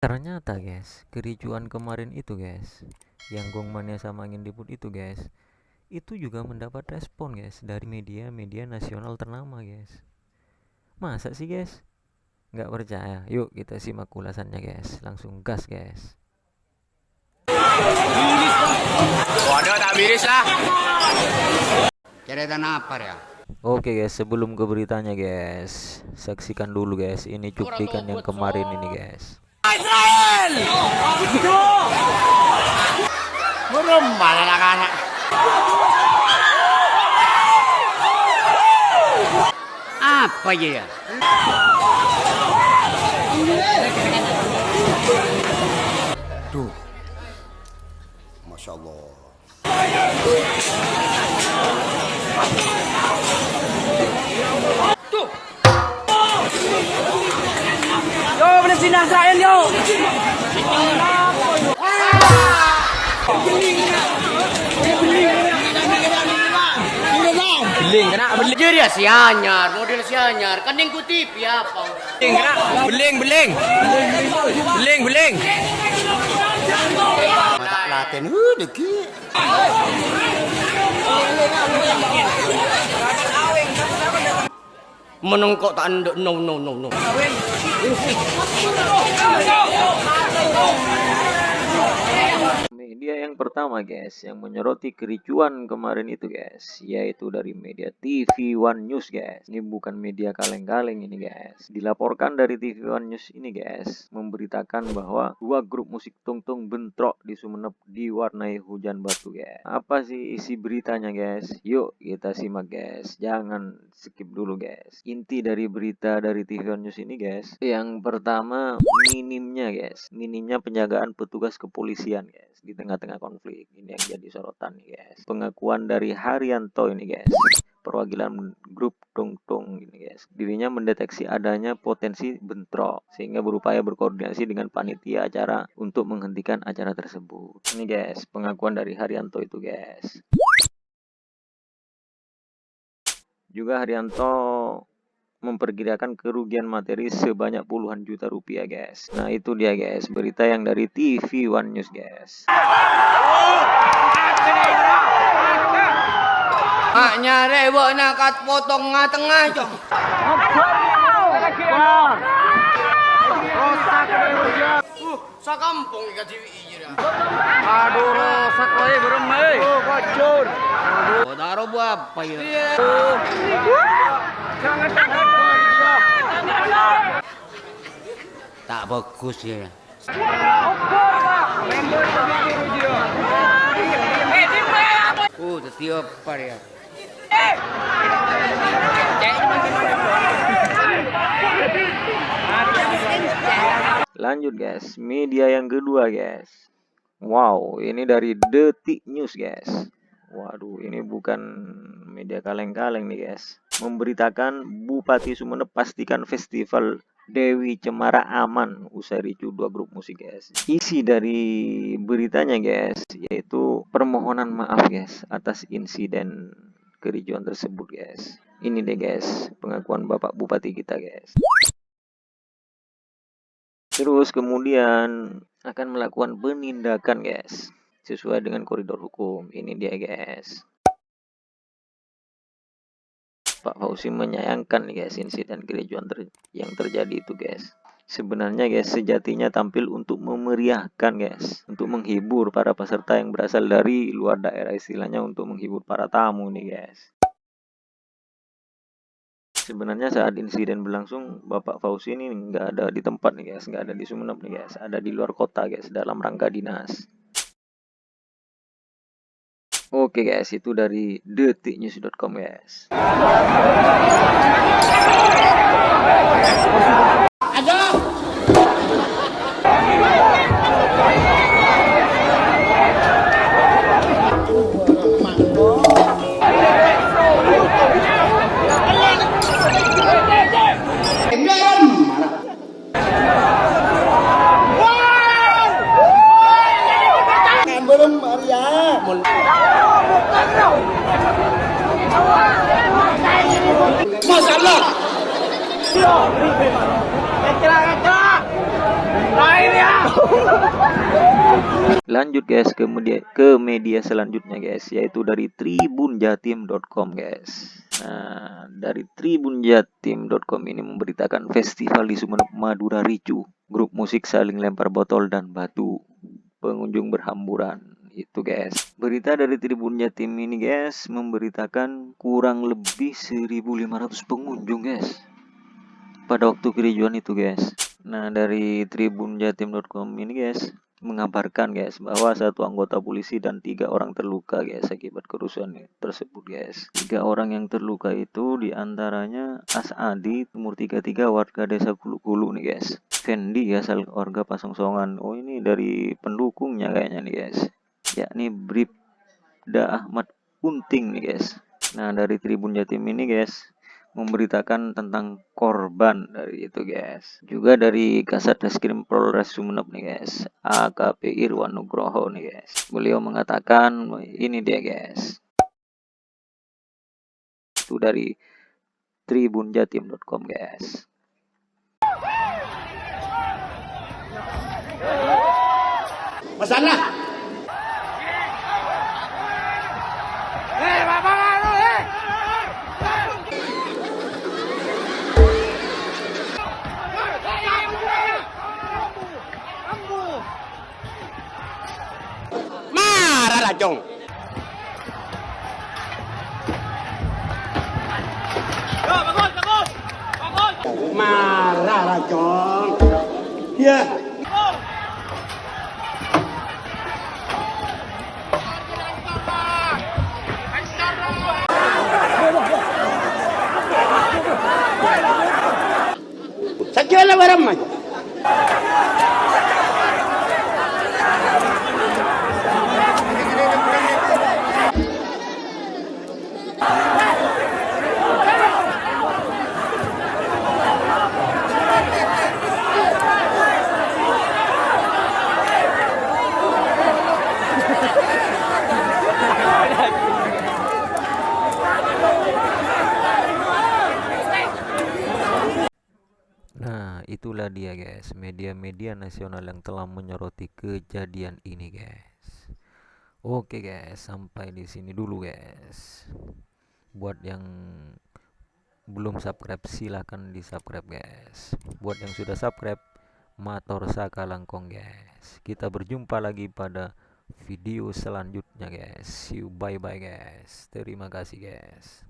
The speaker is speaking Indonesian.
Ternyata guys, kericuan kemarin itu guys, yang Gong Mania sama Angin Diput itu guys, itu juga mendapat respon guys dari media-media nasional ternama guys. Masa sih guys? Nggak percaya? Yuk kita simak ulasannya guys. Langsung gas guys. Waduh, tak miris lah. Cerita apa ya? Oke guys, sebelum ke beritanya guys, saksikan dulu guys, ini cuplikan yang kemarin ini guys. Israel! Burung malah anak. Apa ya? Tuh, Masya Allah. tuh. Yo, Palestina Israel yo. Beling kena beling. Jadi ya si anyar, model si anyar. Kan yang kutip ya apa? Beling kena beling. Beling. Mata Latin, deki. Menengkok tak andek, no. Media yang pertama guys, yang menyoroti kericuan kemarin itu guys, yaitu dari media TV One News guys. Ini bukan media kaleng-kaleng ini guys. Dilaporkan dari TV One News ini guys, memberitakan bahwa dua grup musik tungtung bentrok di Sumeneb diwarnai hujan batu guys. Apa sih isi beritanya guys? Yuk kita simak guys. Jangan skip dulu guys. Inti dari berita dari TV One News ini guys, yang pertama minimnya penjagaan petugas kepolisian guys di tengah-tengah konflik. Ini yang jadi sorotan nih guys. Pengakuan dari Haryanto ini guys, perwakilan grup Tungtung ini guys, dirinya mendeteksi adanya potensi bentrok sehingga berupaya berkoordinasi dengan panitia acara untuk menghentikan acara tersebut. Ini guys, pengakuan dari Haryanto itu guys. Juga Haryanto memperkirakan kerugian materi sebanyak puluhan juta rupiah guys. Nah itu dia guys, berita yang dari TV One News guys. Nyare buat nakat potong tengah jong. Sa kampung ikat ciwi dah. Aduh, rosak wae berem euy. Oh, bocor. Oh, taruh buat apa ya? Tak bagus ya. Setiap apa ya? Lanjut guys, media yang kedua guys. Wow, ini dari Detik News guys. Waduh, ini bukan media kaleng-kaleng nih guys. Memberitakan Bupati Sumeneb pastikan festival Dewi Cemara aman usai ricu dua grup musik guys. Isi dari beritanya guys, yaitu permohonan maaf guys atas insiden kericuan tersebut guys. Ini deh guys, pengakuan Bapak Bupati kita guys. Terus kemudian akan melakukan penindakan guys, sesuai dengan koridor hukum. Ini dia guys. Pak Fauzi menyayangkan guys insiden kericuan yang terjadi itu guys. Sebenarnya guys, sejatinya tampil untuk memeriahkan guys, untuk menghibur para peserta yang berasal dari luar daerah, istilahnya untuk menghibur para tamu nih guys. Sebenarnya saat insiden berlangsung, Bapak Fauzi ini nggak ada di tempat nih guys, nggak ada di Sumeneb nih guys, ada di luar kota guys, dalam rangka dinas. Oke guys, itu dari detiknews.com guys. Masalah. Lanjut guys ke media selanjutnya guys, yaitu dari tribunjatim.com guys. Nah, dari tribunjatim.com ini memberitakan festival di Sumeneb Madura ricu. Grup musik saling lempar botol dan batu. Pengunjung berhamburan. Itu guys. Berita dari Tribun Jatim ini guys memberitakan kurang lebih 1.500 pengunjung guys pada waktu kericuan itu guys. Nah, dari tribunjatim.com ini guys mengabarkan guys bahwa satu anggota polisi dan 3 orang terluka guys akibat kerusuhan tersebut guys. 3 orang yang terluka itu diantaranya Asadi umur 33 warga desa Kulu-Kulu nih guys. Fendi asal warga Pasongsongan. Oh, ini dari pendukungnya kayaknya nih guys. Yakni Bribda Ahmad Kunting nih guys. Nah, dari Tribun Jatim ini guys memberitakan tentang korban dari itu guys. Juga dari Kasat Reskrim Polres Sumeneb nih guys, AKP Irwan Nugroho nih guys. Beliau mengatakan ini dia guys. Itu dari tribunjatim.com guys. Masalah. Marah rajong. Marah rajong. Ya. Sakila barang mah. Nah, itulah dia guys, media-media nasional yang telah menyoroti kejadian ini guys. Oke guys, sampai di sini dulu guys. Buat yang belum subscribe silahkan di subscribe guys. Buat yang sudah subscribe, matur saka langkong guys. Kita berjumpa lagi pada video selanjutnya guys. See you, bye bye guys. Terima kasih guys.